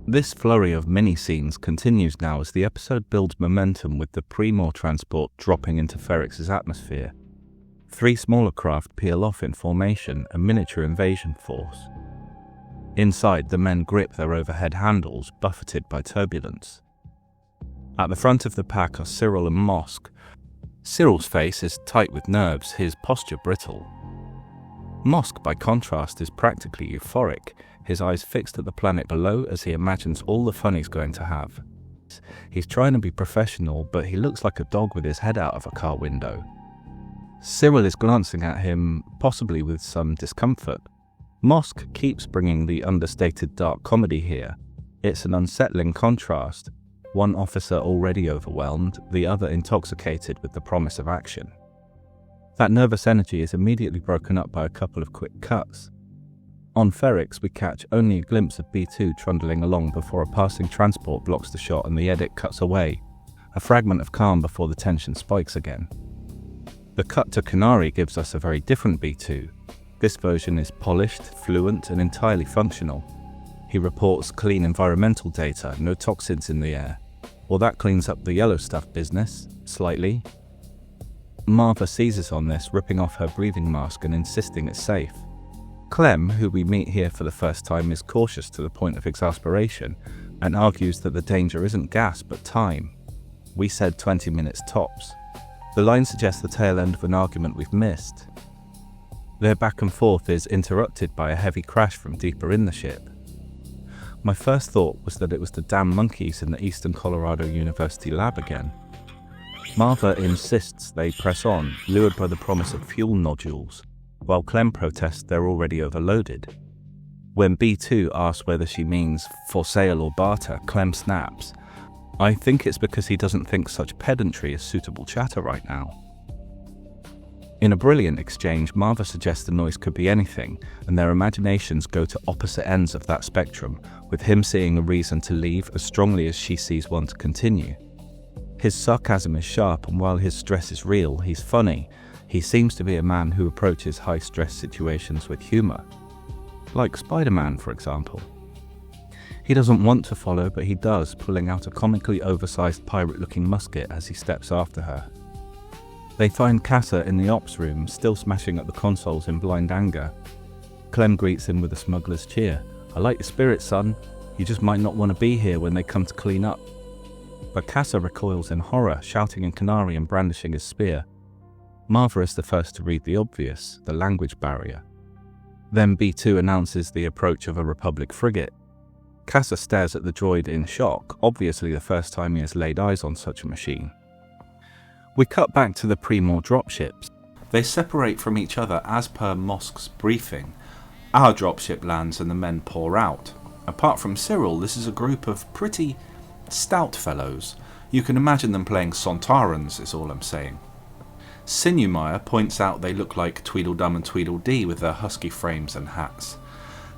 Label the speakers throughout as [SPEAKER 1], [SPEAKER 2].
[SPEAKER 1] This flurry of mini-scenes continues now as the episode builds momentum with the Pre-Mor transport dropping into Ferrix's atmosphere. 3 smaller craft peel off in formation, a miniature invasion force. Inside, the men grip their overhead handles, buffeted by turbulence. At the front of the pack are Syril and Mosk. Syril's face is tight with nerves, his posture brittle. Mosk, by contrast, is practically euphoric, his eyes fixed at the planet below as he imagines all the fun he's going to have. He's trying to be professional, but he looks like a dog with his head out of a car window. Syril is glancing at him, possibly with some discomfort. Mosk keeps bringing the understated dark comedy here. It's an unsettling contrast, one officer already overwhelmed, the other intoxicated with the promise of action. That nervous energy is immediately broken up by a couple of quick cuts. On Ferrix, we catch only a glimpse of B2 trundling along before a passing transport blocks the shot and the edit cuts away, a fragment of calm before the tension spikes again. The cut to Kenari gives us a very different B2. This version is polished, fluent, and entirely functional. He reports clean environmental data, no toxins in the air. Well, that cleans up the yellow stuff business, slightly. Maarva seizes on this, ripping off her breathing mask and insisting it's safe. Clem, who we meet here for the first time, is cautious to the point of exasperation and argues that the danger isn't gas but time. We said 20 minutes tops. The line suggests the tail end of an argument we've missed. Their back and forth is interrupted by a heavy crash from deeper in the ship. My first thought was that it was the damn monkeys in the Eastern Colorado University lab again. Maarva insists they press on, lured by the promise of fuel nodules, while Clem protests they're already overloaded. When B2 asks whether she means for sale or barter, Clem snaps. I think it's because he doesn't think such pedantry is suitable chatter right now. In a brilliant exchange, Maarva suggests the noise could be anything, and their imaginations go to opposite ends of that spectrum, with him seeing a reason to leave as strongly as she sees one to continue. His sarcasm is sharp, and while his stress is real, he's funny. He seems to be a man who approaches high-stress situations with humour. Like Spider-Man, for example. He doesn't want to follow, but he does, pulling out a comically oversized pirate-looking musket as he steps after her. They find Kassa in the ops room, still smashing at the consoles in blind anger. Clem greets him with a smuggler's cheer. I like your spirit, son. You just might not want to be here when they come to clean up. But Kassa recoils in horror, shouting in Kenari and brandishing his spear. Maarva is the first to read the obvious, the language barrier. Then B2 announces the approach of a Republic frigate. Kassa stares at the droid in shock, obviously the first time he has laid eyes on such a machine. We cut back to the Pre-Mor dropships. They separate from each other as per Mosk's briefing. Our dropship lands and the men pour out. Apart from Syril, this is a group of pretty stout fellows. You can imagine them playing Sontarans, is all I'm saying. Sinumire points out they look like Tweedledum and Tweedledee with their husky frames and hats.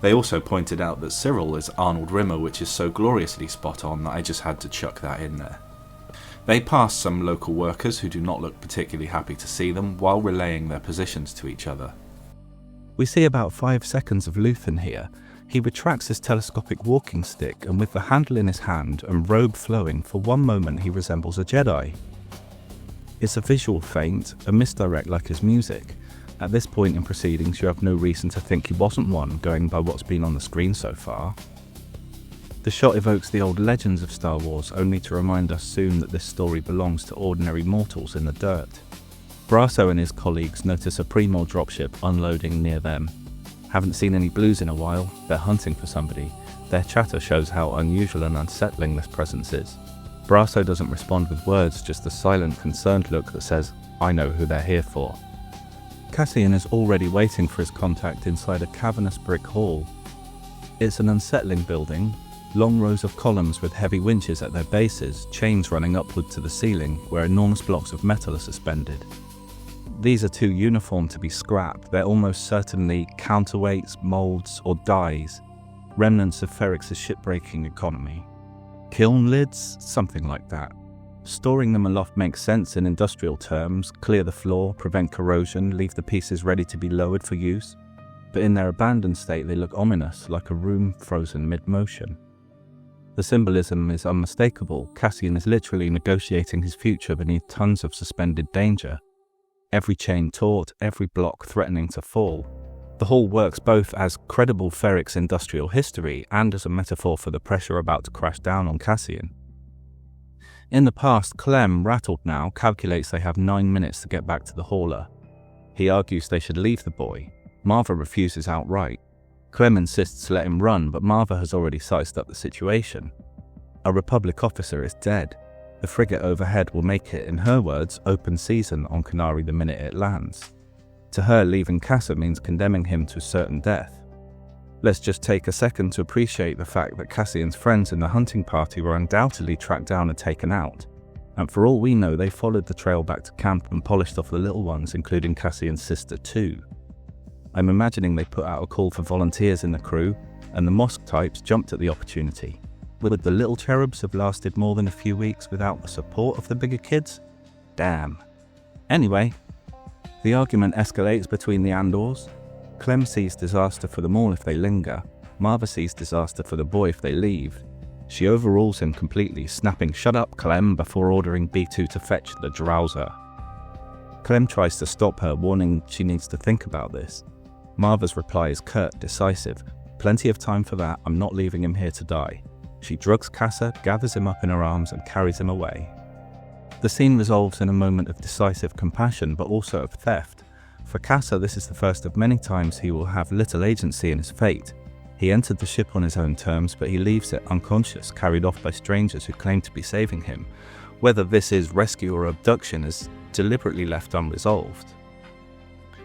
[SPEAKER 1] They also pointed out that Syril is Arnold Rimmer, which is so gloriously spot on that I just had to chuck that in there. They pass some local workers who do not look particularly happy to see them while relaying their positions to each other. We see about 5 seconds of Luthen here. He retracts his telescopic walking stick, and with the handle in his hand and robe flowing, for one moment he resembles a Jedi. It's a visual feint, a misdirect like his music. At this point in proceedings, you have no reason to think he wasn't one, going by what's been on the screen so far. The shot evokes the old legends of Star Wars, only to remind us soon that this story belongs to ordinary mortals in the dirt. Brasso and his colleagues notice a Pre-Mor dropship unloading near them. Haven't seen any blues in a while, they're hunting for somebody. Their chatter shows how unusual and unsettling this presence is. Brasso doesn't respond with words, just a silent, concerned look that says, I know who they're here for. Cassian is already waiting for his contact inside a cavernous brick hall. It's an unsettling building, long rows of columns with heavy winches at their bases, chains running upward to the ceiling, where enormous blocks of metal are suspended. These are too uniform to be scrap, they're almost certainly counterweights, moulds, or dies, remnants of Ferrix's shipbreaking economy. Kiln lids? Something like that. Storing them aloft makes sense in industrial terms, clear the floor, prevent corrosion, leave the pieces ready to be lowered for use. But in their abandoned state they look ominous, like a room frozen mid-motion. The symbolism is unmistakable. Cassian is literally negotiating his future beneath tons of suspended danger. Every chain taut, every block threatening to fall. The hall works both as credible Ferrix industrial history and as a metaphor for the pressure about to crash down on Cassian. In the past, Clem, rattled now, calculates they have 9 minutes to get back to the hauler. He argues they should leave the boy. Maarva refuses outright. Clem insists to let him run, but Maarva has already sized up the situation. A Republic officer is dead. The frigate overhead will make it, in her words, open season on Kenari the minute it lands. To her, leaving Kassa means condemning him to certain death. Let's just take a second to appreciate the fact that Cassian's friends in the hunting party were undoubtedly tracked down and taken out. And for all we know, they followed the trail back to camp and polished off the little ones, including Cassian's sister too. I'm imagining they put out a call for volunteers in the crew, and the Mosk types jumped at the opportunity. Would the little cherubs have lasted more than a few weeks without the support of the bigger kids? Damn. Anyway, the argument escalates between the Andors. Clem sees disaster for them all if they linger. Maarva sees disaster for the boy if they leave. She overrules him completely, snapping "Shut up, Clem," before ordering B2 to fetch the Drowser. Clem tries to stop her, warning she needs to think about this. Maarva's reply is curt, decisive. "Plenty of time for that, I'm not leaving him here to die." She drugs Kassa, gathers him up in her arms and carries him away. The scene resolves in a moment of decisive compassion, but also of theft. For Kassa, this is the first of many times he will have little agency in his fate. He entered the ship on his own terms, but he leaves it unconscious, carried off by strangers who claim to be saving him. Whether this is rescue or abduction is deliberately left unresolved.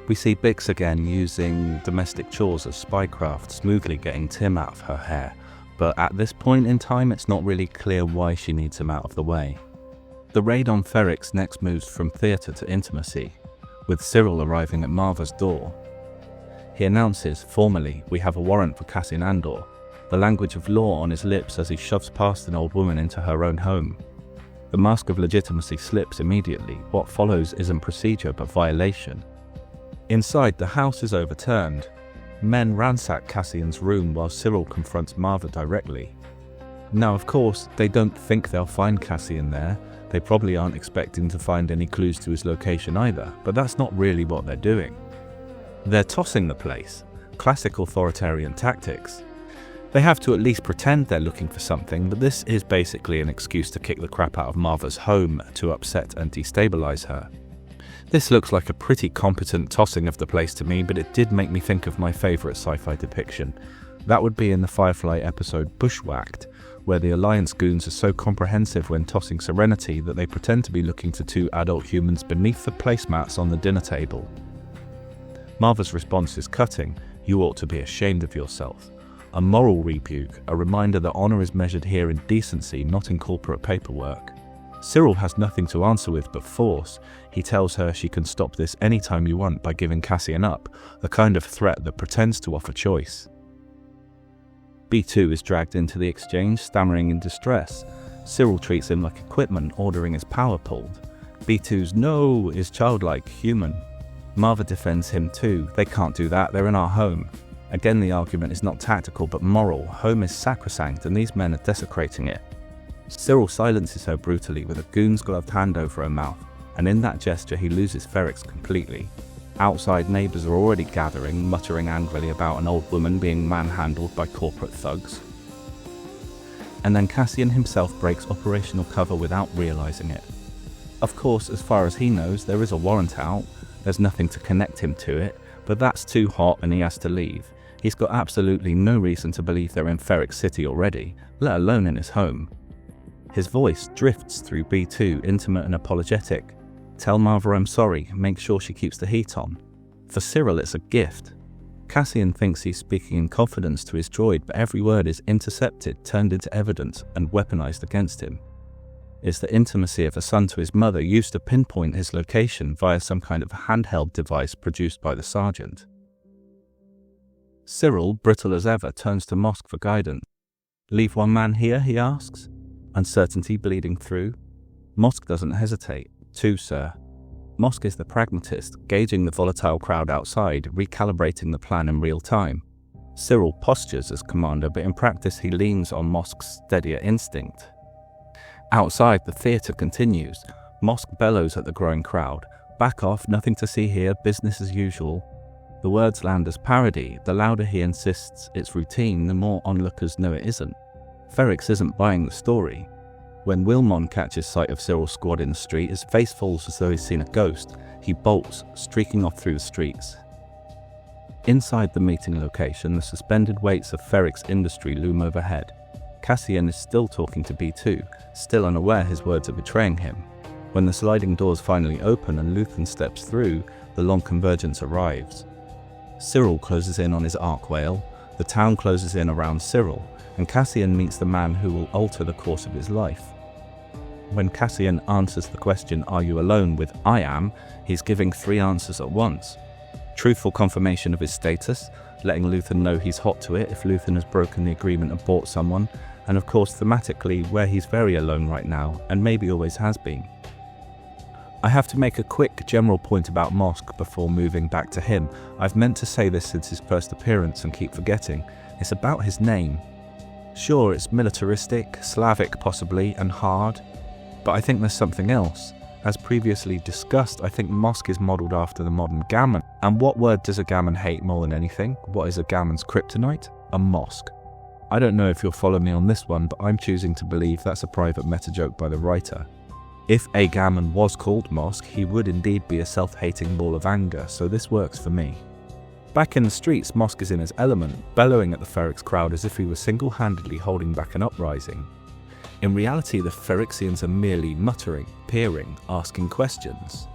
[SPEAKER 1] We see Bix again using domestic chores as spycraft, smoothly getting Tim out of her hair. But at this point in time, it's not really clear why she needs him out of the way. The raid on Ferrix next moves from theatre to intimacy, with Syril arriving at Maarva's door. He announces, formally, we have a warrant for Cassian Andor, the language of law on his lips as he shoves past an old woman into her own home. The mask of legitimacy slips immediately. What follows isn't procedure but violation. Inside, the house is overturned. Men ransack Cassian's room while Syril confronts Maarva directly. Now, of course, they don't think they'll find Cassian there. They probably aren't expecting to find any clues to his location either, but that's not really what they're doing. They're tossing the place. Classic authoritarian tactics. They have to at least pretend they're looking for something, but this is basically an excuse to kick the crap out of Maarva's home, to upset and destabilize her. This looks like a pretty competent tossing of the place to me, but it did make me think of my favourite sci-fi depiction. That would be in the Firefly episode Bushwhacked, where the Alliance goons are so comprehensive when tossing Serenity that they pretend to be looking to two adult humans beneath the placemats on the dinner table. Maarva's response is cutting. You ought to be ashamed of yourself. A moral rebuke, a reminder that honour is measured here in decency, not in corporate paperwork. Syril has nothing to answer with but force. He tells her she can stop this anytime you want by giving Cassian up, the kind of threat that pretends to offer choice. B2 is dragged into the exchange, stammering in distress. Syril treats him like equipment, ordering his power pulled. B2's "no" is childlike, human. Maarva defends him too. They can't do that, they're in our home. Again, the argument is not tactical but moral. Home is sacrosanct and these men are desecrating it. Syril silences her brutally with a goon's gloved hand over her mouth, and in that gesture he loses Ferrix completely. Outside, neighbours are already gathering, muttering angrily about an old woman being manhandled by corporate thugs. And then Cassian himself breaks operational cover without realising it. Of course, as far as he knows, there is a warrant out. There's nothing to connect him to it, but that's too hot and he has to leave. He's got absolutely no reason to believe they're in Ferrix City already, let alone in his home. His voice drifts through B2, intimate and apologetic. Tell Maarva I'm sorry, make sure she keeps the heat on. For Syril, it's a gift. Cassian thinks he's speaking in confidence to his droid, but every word is intercepted, turned into evidence, and weaponized against him. It's the intimacy of a son to his mother used to pinpoint his location via some kind of handheld device produced by the sergeant. Syril, brittle as ever, turns to Mosk for guidance. Leave one man here, he asks, uncertainty bleeding through. Mosk doesn't hesitate. Two, sir. Mosk is the pragmatist, gauging the volatile crowd outside, recalibrating the plan in real time. Syril postures as commander, but in practice he leans on Mosk's steadier instinct. Outside, the theatre continues. Mosk bellows at the growing crowd. "Back off, nothing to see here, business as usual." The words land as parody. The louder he insists it's routine, the more onlookers know it isn't. Ferrix isn't buying the story. When Wilmon catches sight of Syril's squad in the street, his face falls as though he's seen a ghost. He bolts, streaking off through the streets. Inside the meeting location, the suspended weights of Ferrix industry loom overhead. Cassian is still talking to B2, still unaware his words are betraying him. When the sliding doors finally open and Luthen steps through, the long convergence arrives. Syril closes in on his arc whale, the town closes in around Syril, and Cassian meets the man who will alter the course of his life. When Cassian answers the question, "Are you alone?" with "I am," he's giving 3 answers at once. Truthful confirmation of his status, letting Luthen know he's hot to it if Luthen has broken the agreement and bought someone, and of course thematically where he's very alone right now, and maybe always has been. I have to make a quick general point about Mosk before moving back to him. I've meant to say this since his first appearance and keep forgetting. It's about his name. Sure, it's militaristic, Slavic possibly, and hard, but I think there's something else. As previously discussed, I think Mosk is modelled after the modern gammon. And what word does a gammon hate more than anything? What is a gammon's kryptonite? A Mosk. I don't know if you'll follow me on this one, but I'm choosing to believe that's a private meta joke by the writer. If a gammon was called Mosk, he would indeed be a self-hating ball of anger, so this works for me. Back in the streets, Mosk is in his element, bellowing at the Ferrix crowd as if he was single-handedly holding back an uprising. In reality, the Ferrixians are merely muttering, peering, asking questions.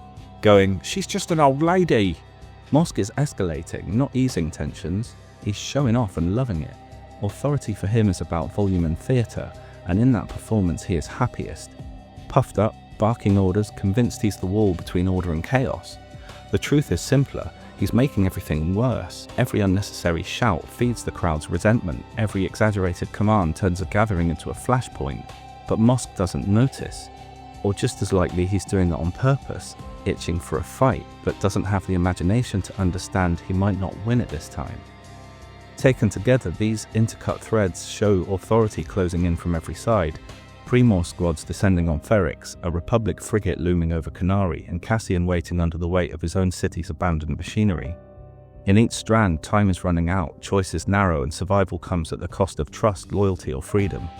[SPEAKER 1] Going, "She's just an old lady!" Mosk is escalating, not easing tensions. He's showing off and loving it. Authority for him is about volume and theatre, and in that performance he is happiest. Puffed up, barking orders, convinced he's the wall between order and chaos. The truth is simpler. He's making everything worse. Every unnecessary shout feeds the crowd's resentment. Every exaggerated command turns a gathering into a flashpoint. But Mosk doesn't notice. Or just as likely he's doing it on purpose, itching for a fight, but doesn't have the imagination to understand he might not win it this time. Taken together, these intercut threads show authority closing in from every side. Pre-Mor squads descending on Ferrix, a Republic frigate looming over Kenari, and Cassian waiting under the weight of his own city's abandoned machinery. In each strand, time is running out, choice is narrow, and survival comes at the cost of trust, loyalty, or freedom.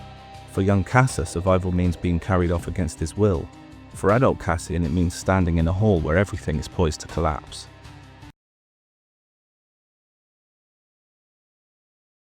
[SPEAKER 1] For young Kassa, survival means being carried off against his will. For adult Cassian, it means standing in a hall where everything is poised to collapse.